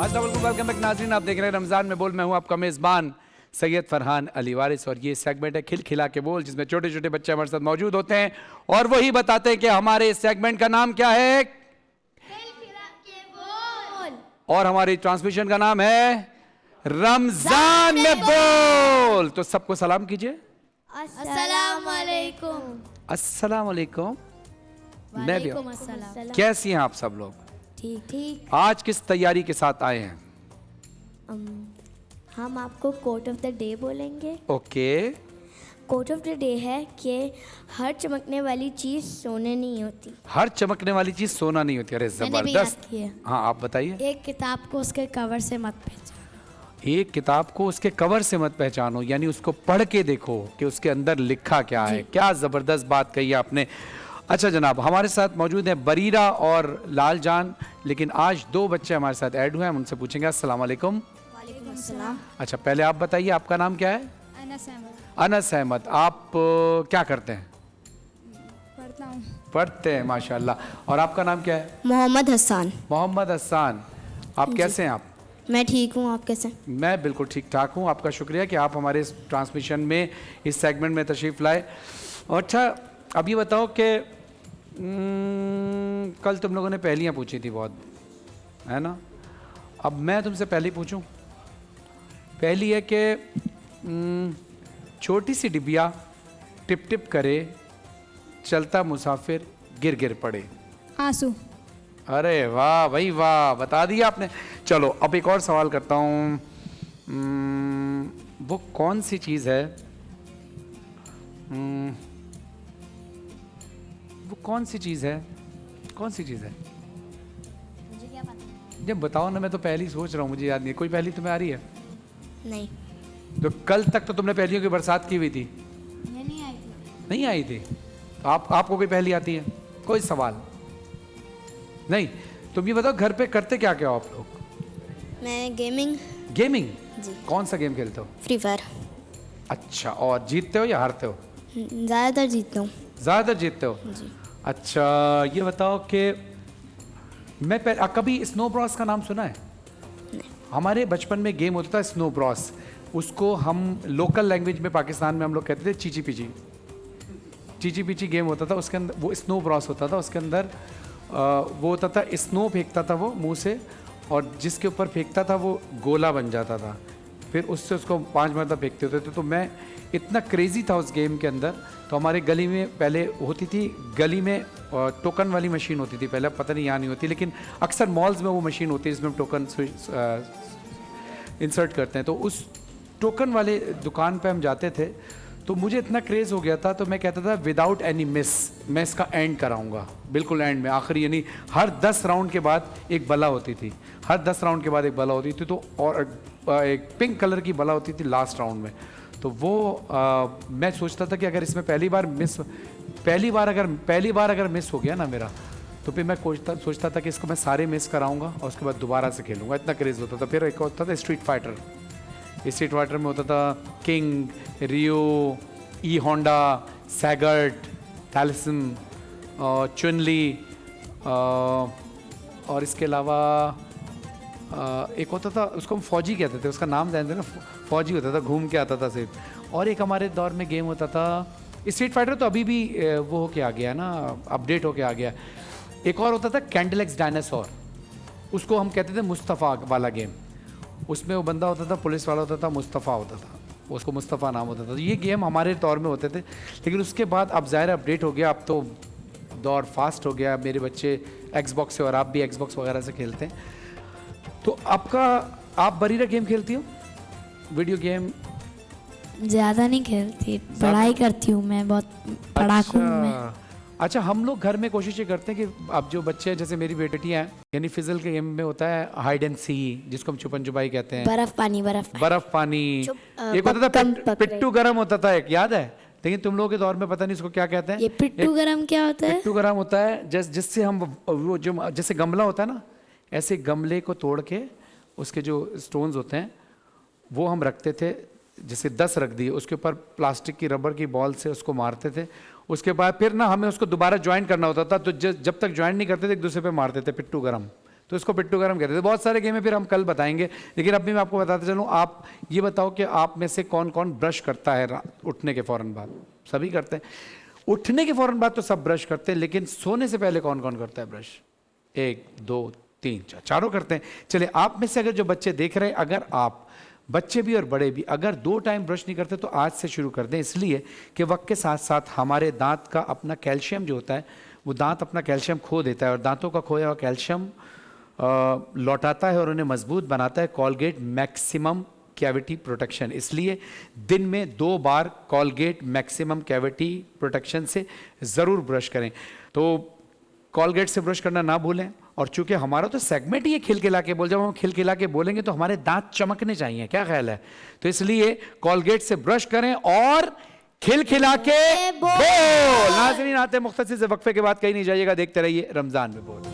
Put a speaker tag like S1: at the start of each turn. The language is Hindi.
S1: वेलकम बैक नाज़रीन, आप देख रहे हैं रमजान में बोल। मैं हूं आपका मेज़बान सैयद फरहान अली वारिस और ये सेगमेंट है खिलखिला के बोल, जिसमें छोटे छोटे बच्चे हमारे साथ मौजूद होते हैं और वही बताते हैं कि हमारे इस सेगमेंट का नाम क्या है।
S2: खिलखिला के बोल।
S1: और हमारी ट्रांसमिशन का नाम है रमजान में बोल। तो सबको सलाम कीजिए।
S2: अस्सलाम वालेकुम।
S1: अस्सलाम वालेकुम। मैं भी हूं।
S2: अस्सलाम।
S1: कैसी हैं आप सब लोग?
S2: ठीक ठीक।
S1: आज किस तैयारी के साथ आए हैं?
S2: हम आपको कोट ऑफ द डे बोलेंगे।
S1: Okay.
S2: Quote of the day है कि हर चमकने वाली चीज सोने नहीं होती।
S1: हर चमकने वाली चीज सोना नहीं होती। अरे
S2: मैंने भी याद
S1: जबरदस्त।
S2: किया।
S1: हाँ, आप बताइए।
S2: एक किताब को उसके कवर से मत पहचानो।
S1: एक किताब को उसके कवर से मत पहचानो, यानी उसको पढ़ के देखो कि उसके अंदर लिखा क्या है। क्या जबरदस्त बात कही आपने। अच्छा जनाब, हमारे साथ मौजूद हैं बरीरा और लाल जान, लेकिन आज दो बच्चे हमारे साथ ऐड हुए हैं। हम उनसे पूछेंगे। अस्सलाम वालेकुम।
S2: वालेकुम अस्सलाम।
S1: अच्छा, पहले आप बताइए आपका नाम क्या है?
S3: अनस अहमद।
S1: अनस अहमद। आप क्या करते हैं?
S3: पढ़ता हूँ।
S1: पढ़ते हैं, माशाल्लाह। और आपका नाम क्या है?
S2: मोहम्मद हसन।
S1: मोहम्मद हसन। आप कैसे हैं आप?
S2: मैं ठीक हूँ, आप कैसे?
S1: मैं बिल्कुल ठीक ठाक हूँ। आपका शुक्रिया कि आप हमारे इस ट्रांसमिशन में, इस सेगमेंट में तशरीफ़ लाए। और अच्छा, अब ये बताओ कि कल तुम लोगों ने पहेलियाँ पूछी थी बहुत, है ना? अब मैं तुमसे पहली पूछूं। पहली है कि छोटी सी डिबिया टिप टिप करे, चलता मुसाफिर गिर गिर पड़े।
S3: आंसू।
S1: अरे वाह भाई वाह, बता दिया आपने। चलो अब एक और सवाल करता हूँ। वो कौन सी चीज़ है, वो कौन सी चीज़ है, कौन सी चीज़ है?
S2: मुझे क्या पता?
S1: जब बताओ ना, मैं तो पहली सोच रहा हूँ, मुझे याद नहीं। कोई पहली तुम्हें आ रही है?
S2: नहीं।
S1: तो कल तक तो तुमने पहलियों की बरसात की हुई थी।
S3: मैं नहीं आई थी।
S1: नहीं आई थी? तो आपको कोई पहली आती है? कोई सवाल नहीं। तुम ये बताओ, घर पे करते क्या क्या हो आप लोग?
S2: मैं गेमिंग।
S1: गेमिंग?
S2: जी।
S1: कौन सा गेम खेलते हो?
S2: Free fire.
S1: अच्छा, और जीतते हो या हारते हो?
S2: ज़्यादातर जीतता हूँ।
S1: ज़्यादातर जीतते हो?
S2: जी।
S1: अच्छा, ये बताओ कि कभी स्नो ब्रॉस का नाम सुना है? हमारे बचपन में गेम होता था स्नो ब्रॉस। उसको हम लोकल लैंग्वेज में पाकिस्तान में हम लोग कहते थे चीची पीची। चीची पीची गेम होता था, उसके अंदर वो स्नो ब्रॉस होता था। उसके अंदर वो होता था, स्नो फेंकता था वो मुंह से, और जिसके ऊपर फेंकता था वो गोला बन जाता था। फिर उससे उसको 5 मरतबा फेंकते होते थे। तो मैं इतना क्रेज़ी था उस गेम के अंदर। तो हमारे गली में पहले होती थी, गली में टोकन वाली मशीन होती थी पहले, पता नहीं यहाँ नहीं होती, लेकिन अक्सर मॉल्स में वो मशीन होती है जिसमें हम टोकन इंसर्ट करते हैं। तो उस टोकन वाले दुकान पे हम जाते थे। तो मुझे इतना क्रेज़ हो गया था, तो मैं कहता था विदाउट एनी मिस मैं इसका एंड कराऊंगा, बिल्कुल एंड में, आखिरी, यानी हर 10 राउंड के बाद एक बला होती थी। हर 10 राउंड के बाद एक बला होती थी। तो और एक पिंक कलर की बला होती थी लास्ट राउंड में। तो वो मैं सोचता था कि अगर इसमें पहली बार अगर मिस हो गया ना मेरा, तो फिर मैं सोचता था कि इसको मैं सारे मिस कराऊंगा और उसके बाद दोबारा से खेलूंगा। इतना क्रेज़ होता था। फिर एक होता था स्ट्रीट फाइटर। स्ट्रीट फाइटर में होता था किंग, रियो, ई होंडा, सैगर्ट, थैलिसम, चुनली, और इसके अलावा एक होता था, उसको हम फौजी कहते थे, उसका नाम जानते ना, फौजी होता था, घूम के आता था सिर्फ। और एक हमारे दौर में गेम होता था स्ट्रीट फाइटर, तो अभी भी वो होके आ गया ना, अपडेट होके आ गया। एक और होता था कैंडल एक्स डायनासोर, उसको हम कहते थे मुस्तफ़ा वाला गेम। उसमें वो बंदा होता था, पुलिस वाला होता था, मुस्तफ़ा होता था, उसको मुस्तफ़ा नाम होता था। तो ये गेम हमारे दौर में होते थे। लेकिन उसके बाद अब ज़ाहिर अपडेट हो गया, अब तो दौर फास्ट हो गया। मेरे बच्चे एक्सबॉक्स से, और आप भी एक्सबॉक्स वगैरह से खेलते हैं। तो आप बरीरा गेम खेलती हो? Video game?
S4: ज़्यादा नहीं खेलती, पढ़ाई करती हूँ मैं, बहुत पढ़ाकू हूँ मैं।
S1: अच्छा, हम लोग घर में कोशिश ये करते हैं कि अब जो बच्चे हैं, जैसे मेरी बेटियाँ हैं, यानी फिजल के गेम में होता है हाइड एंड सी, जिसको हम छुपन छुपाई कहते हैं।
S4: बर्फ पानी।
S1: बर्फ पानी। एक होता था पिट्टू गरम होता था, एक याद है? लेकिन तुम लोगों के दौर में पता नहीं इसको क्या कहते हैं।
S4: ये पिट्टू गरम क्या होता है?
S1: पिट्टू गरम होता है जिससे हम वो जो जैसे गमला होता है ना, ऐसे गमले को तोड़ के उसके जो स्टोन्स होते हैं वो हम रखते थे, जैसे 10 रख दिए, उसके ऊपर प्लास्टिक की रबर की बॉल से उसको मारते थे। उसके बाद फिर ना हमें उसको दोबारा ज्वाइन करना होता था। तो जब तक ज्वाइन नहीं करते थे, एक दूसरे पे मारते थे पिट्टू गरम। तो इसको पिट्ठू गरम कहते थे। बहुत सारे गेम है, फिर हम कल बताएंगे, लेकिन अभी मैं आपको बताते चलूँ। आप ये बताओ कि आप में से कौन कौन ब्रश करता है उठने के फ़ौरन बाद? सभी करते हैं। उठने के फ़ौरन बाद तो सब ब्रश करते हैं, लेकिन सोने से पहले कौन कौन करता है ब्रश? 1 2 3 4, चारों करते हैं। चलिए, आप में से अगर जो बच्चे देख रहे हैं, अगर आप बच्चे भी और बड़े भी अगर 2 टाइम ब्रश नहीं करते तो आज से शुरू कर दें, इसलिए कि वक्त के साथ साथ हमारे दांत का अपना कैल्शियम जो होता है, वो दांत अपना कैल्शियम खो देता है और दांतों का खोया हुआ कैल्शियम लौटाता है और उन्हें मजबूत बनाता है। कॉलगेट मैक्सिमम कैविटी प्रोटेक्शन, इसलिए दिन में 2 बार कॉलगेट मैक्सिमम कैविटी प्रोटेक्शन से ज़रूर ब्रश करें। तो कॉलगेट से ब्रश करना ना भूलें। और चूंकि हमारा तो सेगमेंट ही है खिलखिला के बोल, जब हम खिलखिला के बोलेंगे तो हमारे दांत चमकने चाहिए, क्या ख्याल है? तो इसलिए कॉलगेट से ब्रश करें और खिलखिला के बोल। नाज़रीन, आते मुख्तसर से वक्फे के बाद कहीं नहीं जाइएगा, देखते रहिए रमजान में बोल।